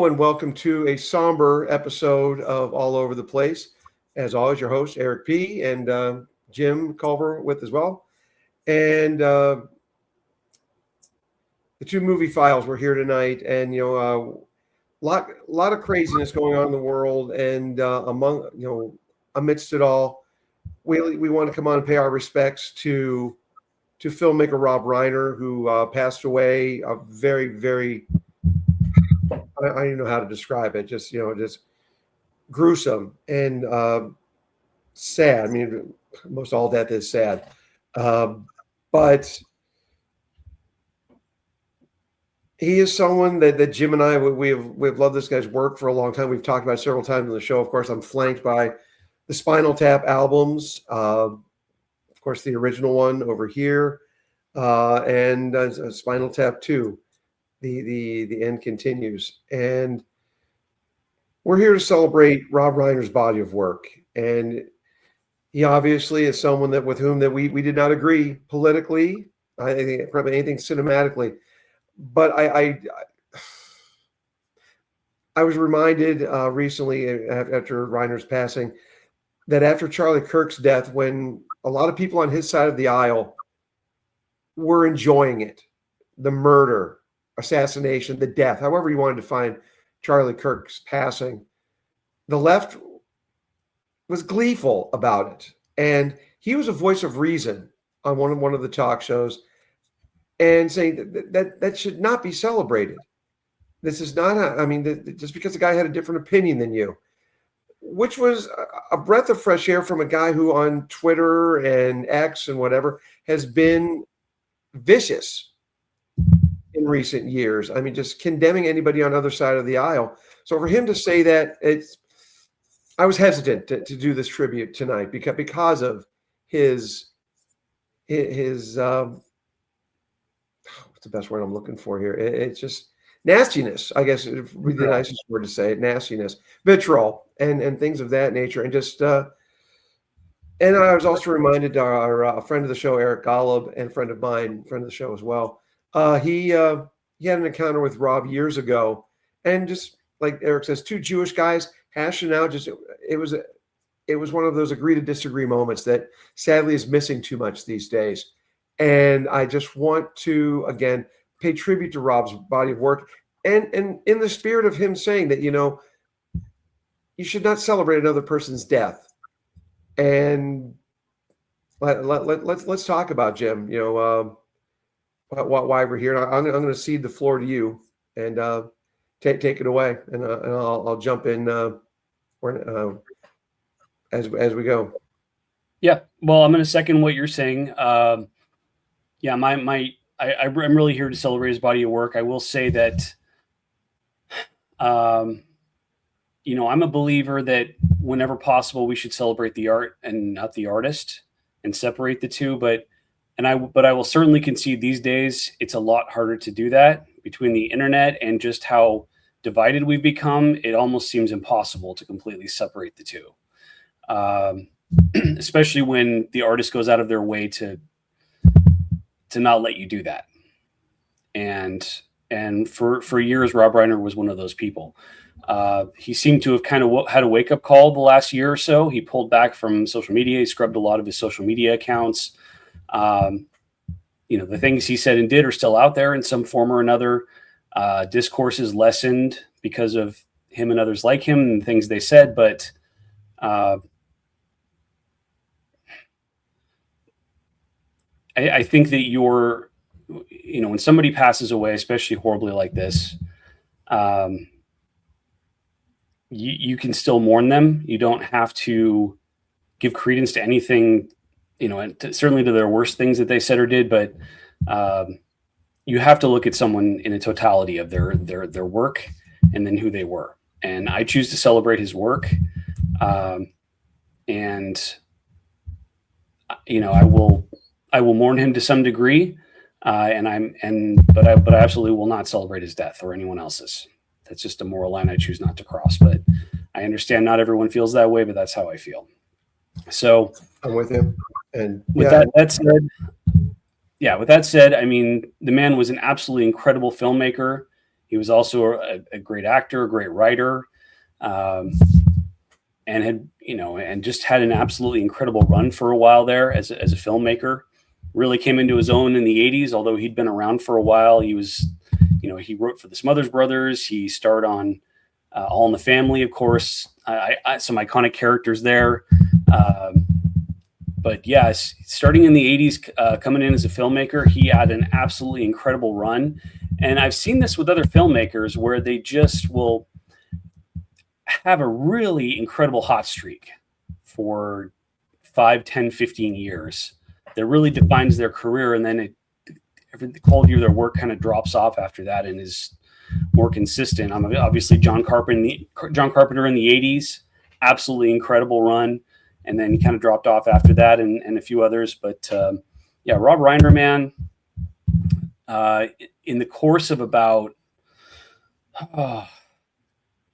Hello and welcome to a somber episode of All Over the Place. As always, your host, Eric P. and Jim Culver with as well. And the two movie files were here tonight. And, lot of craziness going on in the world. And amidst it all, we want to come on and pay our respects to filmmaker Rob Reiner, who passed away a very, very... I don't even know how to describe it. Just gruesome and sad. I mean, most all death is sad, but he is someone that Jim and I we've loved this guy's work for a long time. We've talked about it several times on the show. Of course, I'm flanked by the Spinal Tap albums. Of course, the original one over here, and Spinal Tap 2. The end continues, and we're here to celebrate Rob Reiner's body of work. And he obviously is someone with whom we did not agree politically. I think probably anything cinematically, but I was reminded recently after Reiner's passing that after Charlie Kirk's death, when a lot of people on his side of the aisle were enjoying it, the murder, assassination, the death, however you want to define Charlie Kirk's passing, the left was gleeful about it. And he was a voice of reason on one of the talk shows and saying that should not be celebrated. This is not, just because the guy had a different opinion than you, which was a breath of fresh air from a guy who on Twitter and X and whatever has been vicious in recent years. I mean, just condemning anybody on the other side of the aisle. So for him to say that, I was hesitant to do this tribute tonight because of his what's the best word I'm looking for here? It's just nastiness, I guess would be the nicest word to say it. Nastiness, vitriol, and things of that nature. And just and I was also reminded our friend of the show, Eric Golub, and friend of mine, friend of the show as well. He had an encounter with Rob years ago, and just like Eric says, two Jewish guys hashing out. It was one of those agree to disagree moments that sadly is missing too much these days. And I just want to again pay tribute to Rob's body of work, and in the spirit of him saying that you should not celebrate another person's death. And let's talk about Jim. Why we're here. I'm going to cede the floor to you and take it away, and I'll jump in as we go. Yeah, well, I'm going to second what you're saying. I'm really here to celebrate his body of work. I will say that, I'm a believer that whenever possible, we should celebrate the art and not the artist and separate the two. But I will certainly concede these days it's a lot harder to do that between the internet and just how divided we've become. It almost seems impossible to completely separate the two, especially when the artist goes out of their way to not let you do that. And for years, Rob Reiner was one of those people. He seemed to have kind of had a wake-up call the last year or so. He pulled back from social media. He scrubbed a lot of his social media accounts. The things he said and did are still out there in some form or another. Discourse is lessened because of him and others like him and things they said. But I think that when somebody passes away, especially horribly like this, you can still mourn them. You don't have to give credence to anything, and certainly to their worst things that they said or did, but you have to look at someone in a totality of their work and then who they were. And I choose to celebrate his work. I will mourn him to some degree. But I absolutely will not celebrate his death or anyone else's. That's just a moral line I choose not to cross, but I understand not everyone feels that way, but that's how I feel. So I'm with him. And with that said, I mean, the man was an absolutely incredible filmmaker. He was also a great actor, a great writer, and had, and just had an absolutely incredible run for a while there as a filmmaker. Really came into his own in the 80s, although he'd been around for a while. He was, he wrote for the Smothers Brothers. He starred on All in the Family, of course, some iconic characters there. But yes, starting in the 80s, coming in as a filmmaker, he had an absolutely incredible run. And I've seen this with other filmmakers where they just will have a really incredible hot streak for 5, 10, 15 years that really defines their career. And then the quality of their work kind of drops off after that and is more consistent. Obviously John Carpenter in the 80s, absolutely incredible run. And then he kind of dropped off after that, and a few others. But Rob Reiner, man, in the course of about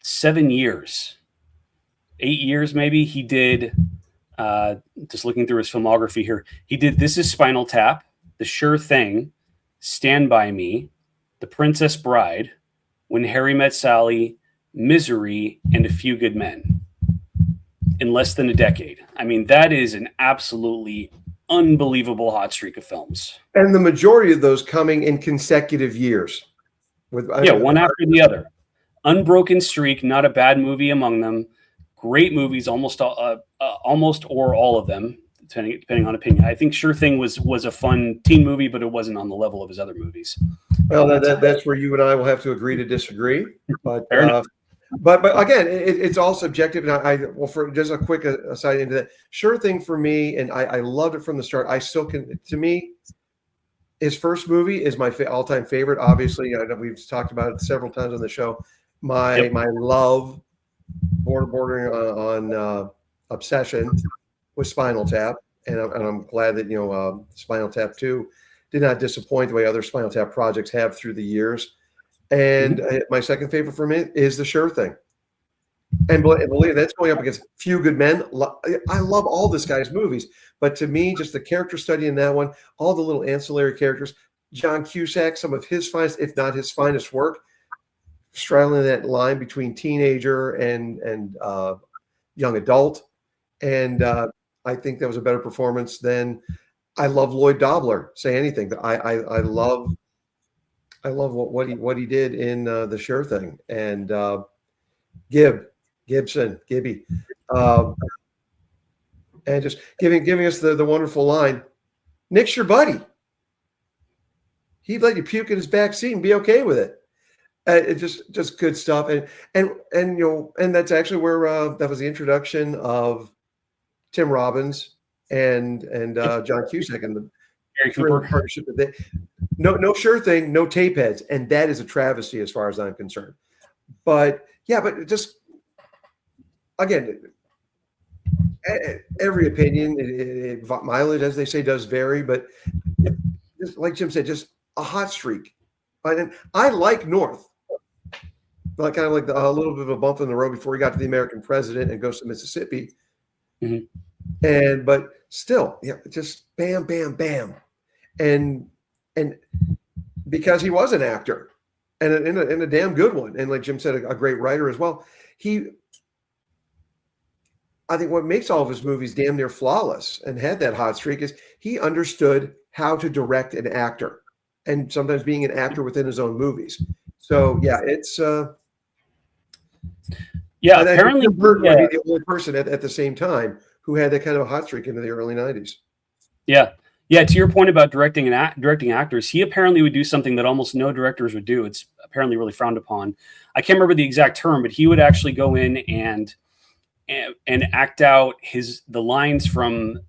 7 years, 8 years maybe, he did, just looking through his filmography here, he did This Is Spinal Tap, The Sure Thing, Stand By Me, The Princess Bride, When Harry Met Sally, Misery, and A Few Good Men. In less than a decade. I mean, that is an absolutely unbelievable hot streak of films. And the majority of those coming in consecutive years. One after the other. Unbroken streak, not a bad movie among them. Great movies, almost or all of them, depending on opinion. I think Sure Thing was a fun teen movie, but it wasn't on the level of his other movies. Well, that's where you and I will have to agree to disagree. But fair enough. But again, it's all subjective. And for just a quick aside into that, Sure Thing for me, and I loved it from the start. I still can. To me, his first movie is my all-time favorite. Obviously, I know we've talked about it several times on the show. My love, bordering on obsession, with Spinal Tap, and I'm glad that Spinal Tap 2 did not disappoint the way other Spinal Tap projects have through the years. And my second favorite for me is The Sure Thing. And believe that's going up against Few Good Men. I love all this guy's movies. But to me, just the character study in that one, all the little ancillary characters, John Cusack, some of his finest, if not his finest work, straddling that line between teenager and young adult. And I think that was a better performance than I love Lloyd Dobler, say anything. But I love what he did in The Sure Thing, and Gibby, and just giving us the wonderful line, "Nick's your buddy. He'd let you puke in his back seat and be okay with it." It just good stuff, and that's actually where that was the introduction of Tim Robbins and John Cusack and the Gary Cooper partnership that they. No Sure Thing, no tape heads, and that is a travesty as far as I'm concerned. But just again, every opinion, mileage, as they say, does vary. But just like Jim said, just a hot streak. And I like North, kind of like a little bit of a bump in the road before he got to The American President and goes to Mississippi. Mm-hmm. But still, just bam, bam, bam, and because he was an actor and in a damn good one, and like Jim said, a great writer as well. I think what makes all of his movies damn near flawless and had that hot streak is he understood how to direct an actor, and sometimes being an actor within his own movies. So it's apparently Burt might be the only person at the same time who had that kind of a hot streak into the early 90s. Yeah, to your point about directing actors, he apparently would do something that almost no directors would do. It's apparently really frowned upon. I can't remember the exact term, but he would actually go in and act out the lines from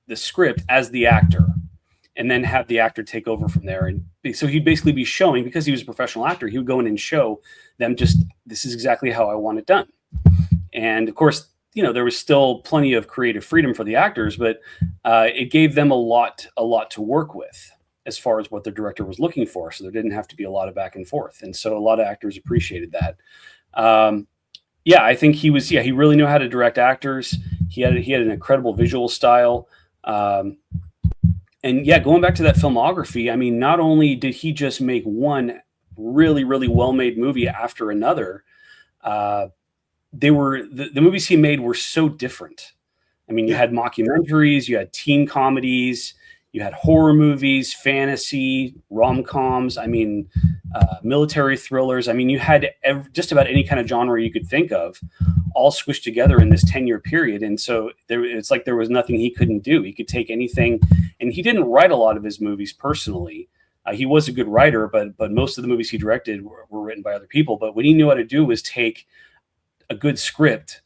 the script as the actor, and then have the actor take over from there. And so he'd basically be showing, because he was a professional actor, he would go in and show them this is exactly how I want it done. And of course, there was still plenty of creative freedom for the actors, but it gave them a lot to work with as far as what the director was looking for. So there didn't have to be a lot of back and forth. And so a lot of actors appreciated that. I think he really knew how to direct actors. He had an incredible visual style. And going back to that filmography, I mean, not only did he just make one really, really well-made movie after another, they were the movies he made were so different. I mean, you had mockumentaries, you had teen comedies, you had horror movies, fantasy, rom-coms. I mean, military thrillers. I mean, you had just about any kind of genre you could think of, all squished together in this 10-year period. And so it's like there was nothing he couldn't do. He could take anything, and he didn't write a lot of his movies personally. He was a good writer, but most of the movies he directed were written by other people. But what he knew how to do was take a good script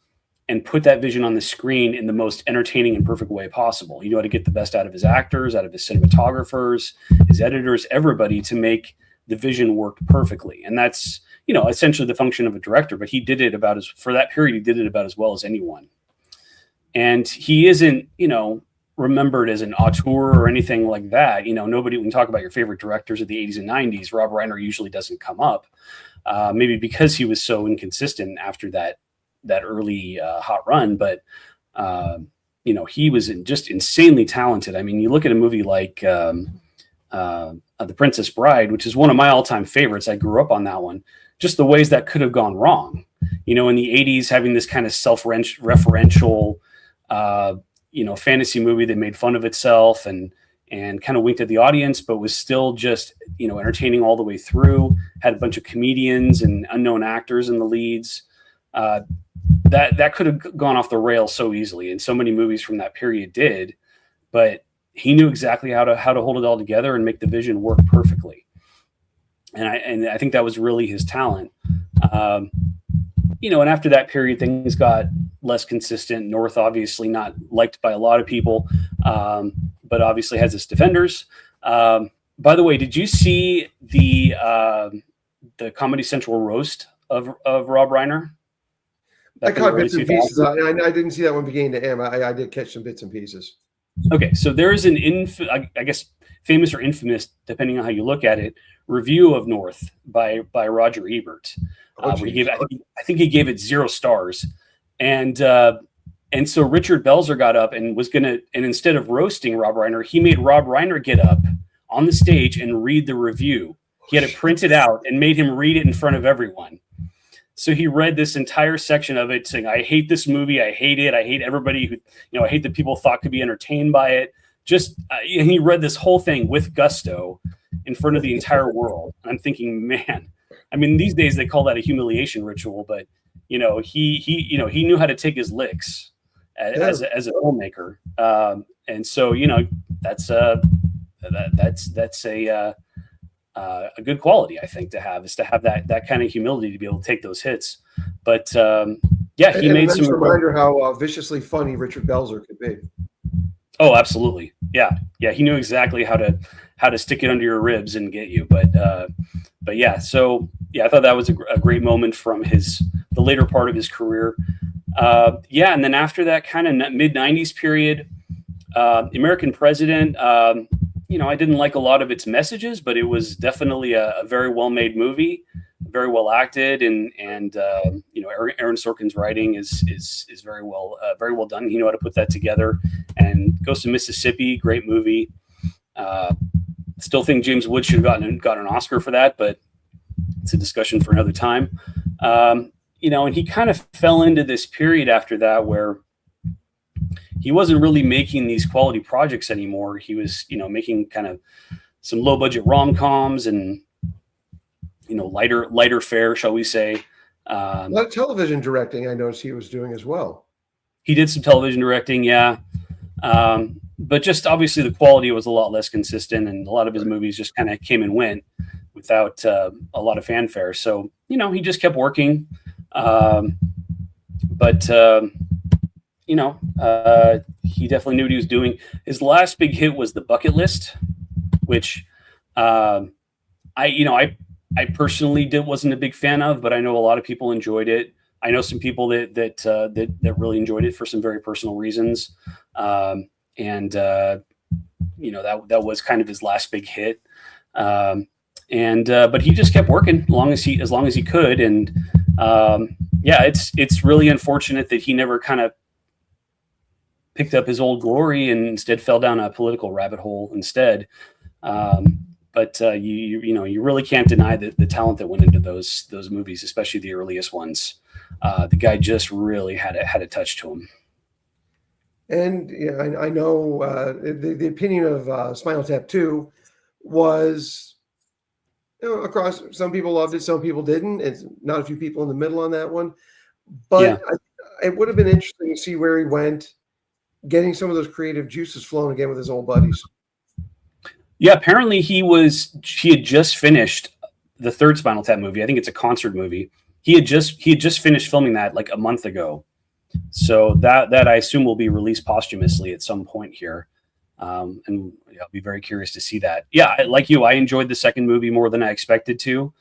and put that vision on the screen in the most entertaining and perfect way possible. He knew how to get the best out of his actors, out of his cinematographers, his editors, everybody, to make the vision work perfectly. And that's, essentially the function of a director, but he did it for that period, he did it about as well as anyone. And he isn't, remembered as an auteur or anything like that. Nobody, when you talk about your favorite directors of the 80s and 90s, Rob Reiner usually doesn't come up, maybe because he was so inconsistent after that early hot run. But, he was just insanely talented. I mean, you look at a movie like The Princess Bride, which is one of my all-time favorites. I grew up on that one. Just the ways that could have gone wrong. In the 80s, having this kind of self-referential, fantasy movie that made fun of itself and kind of winked at the audience, but was still just, entertaining all the way through, had a bunch of comedians and unknown actors in the leads. That could have gone off the rails so easily. And so many movies from that period did, but he knew exactly how to hold it all together and make the vision work perfectly. And I think that was really his talent. And after that period, things got less consistent. North, obviously not liked by a lot of people, but obviously has its defenders. By the way, did you see the Comedy Central roast of Rob Reiner? I caught bits and pieces. I didn't see that one beginning to end. I did catch some bits and pieces. Okay, so there is an I guess famous or infamous, depending on how you look at it, review of North by Roger Ebert. Where he gave, I think he gave it 0 stars, and so Richard Belzer got up and instead of roasting Rob Reiner, he made Rob Reiner get up on the stage and read the review. He had it printed out and made him read it in front of everyone. So he read this entire section of it, saying, "I hate this movie. I hate it. I hate everybody who, I hate that people thought could be entertained by it." And he read this whole thing with gusto in front of the entire world. And I'm thinking, man. I mean, these days they call that a humiliation ritual, but he knew how to take his licks as a filmmaker, and so that's a good quality, I think, to have that kind of humility to be able to take those hits. But he made some reminder how viciously funny Richard Belzer could be. Oh, absolutely, yeah. He knew exactly how to stick it under your ribs and get you, but yeah, so I thought that was a great moment from the later part of his career. And then after that kind of mid 90s period, American President, I didn't like a lot of its messages, but it was definitely a very well made movie, very well acted, and Aaron Sorkin's writing is very well done. He knew how to put that together. And Ghost of Mississippi, great movie. Still think James Woods should have gotten an Oscar for that, but it's a discussion for another time. And he kind of fell into this period after that where he wasn't really making these quality projects anymore. He was, making kind of some low budget rom-coms and, lighter fare, shall we say. A lot of television directing I noticed he was doing as well. He did some television directing, yeah. But just obviously the quality was a lot less consistent, and a lot of his movies just kind of came and went without a lot of fanfare. So, he just kept working. He definitely knew what he was doing. His last big hit was The Bucket List, which I personally wasn't a big fan of, but I know a lot of people enjoyed it. I know some people that really enjoyed it for some very personal reasons. That was kind of his last big hit. But he just kept working as long as he could. And it's really unfortunate that he never kind of picked up his old glory and instead fell down a political rabbit hole instead. but you really can't deny the talent that went into those movies, especially the earliest ones. The guy just really had a touch to him. And yeah, I know the opinion of Spinal Tap 2 was, across, some people loved it, some people didn't. It's not a few people in the middle on that one. But it would have been interesting to see where he went, getting some of those creative juices flowing again with his old buddies. Yeah, apparently he had just finished the third Spinal Tap movie. I think it's a concert movie. He had just finished filming that like a month ago. So that I assume will be released posthumously at some point here. And I'll be very curious to see that. Yeah, like you, I enjoyed the second movie more than I expected to.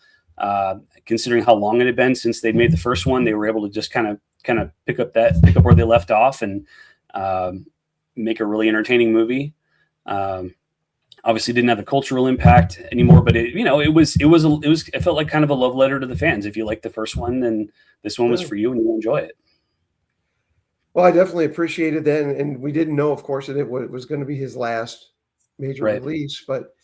Considering how long it had been since they'd made the first one, they were able to just kind of pick up where they left off and make a really entertaining movie. Obviously didn't have the cultural impact anymore, but it felt like kind of a love letter to the fans. If you liked the first one, then this one was for you and you'll enjoy it. Well, I definitely appreciated that, and we didn't know, of course, that it was going to be his last major release. But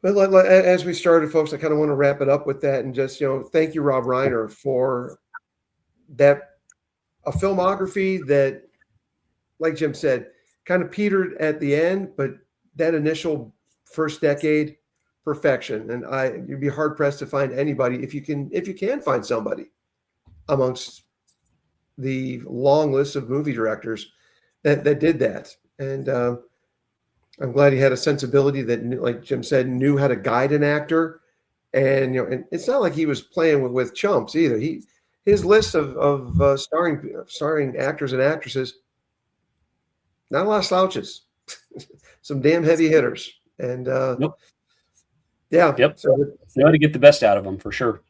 as we started, folks, I kind of want to wrap it up with that, and just thank you, Rob Reiner, for that, a filmography that, like Jim said, kind of petered at the end, but that initial first decade, perfection. And you'd be hard pressed to find anybody, if you can find somebody amongst the long list of movie directors that did that. And I'm glad he had a sensibility that, like Jim said, knew how to guide an actor. And and it's not like he was playing with chumps either. His list of starring actors and actresses, not a lot of slouches, some damn heavy hitters. And yeah, yep. So you know to get the best out of them for sure.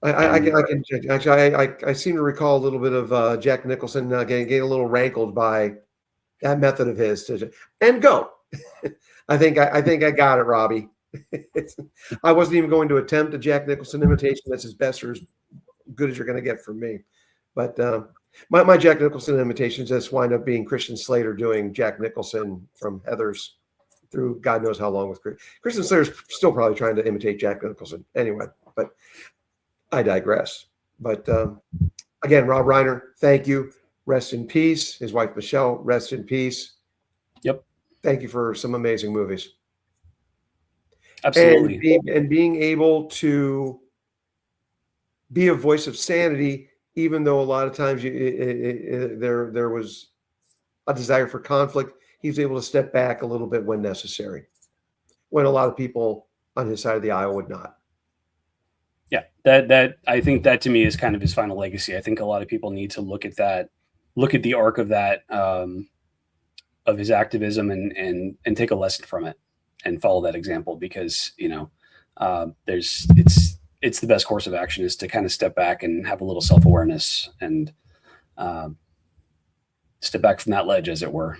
I can actually. I seem to recall a little bit of Jack Nicholson getting a little rankled by that method of his. And go. I think I got it, Robbie. I wasn't even going to attempt a Jack Nicholson imitation. That's as best or as good as you're going to get from me. But my Jack Nicholson imitations just wind up being Christian Slater doing Jack Nicholson from Heathers through God knows how long with Christian Slater's still probably trying to imitate Jack Nicholson anyway. But I digress. But again, Rob Reiner, thank you. Rest in peace. His wife, Michelle, rest in peace. Yep. Thank you for some amazing movies. Absolutely. And being able to be a voice of sanity, even though a lot of times there was a desire for conflict, he was able to step back a little bit when necessary, when a lot of people on his side of the aisle would not. Yeah, that I think that to me is kind of his final legacy. I think a lot of people need to look at the arc of that, of his activism and take a lesson from it and follow that example, because it's the best course of action is to kind of step back and have a little self-awareness and step back from that ledge, as it were.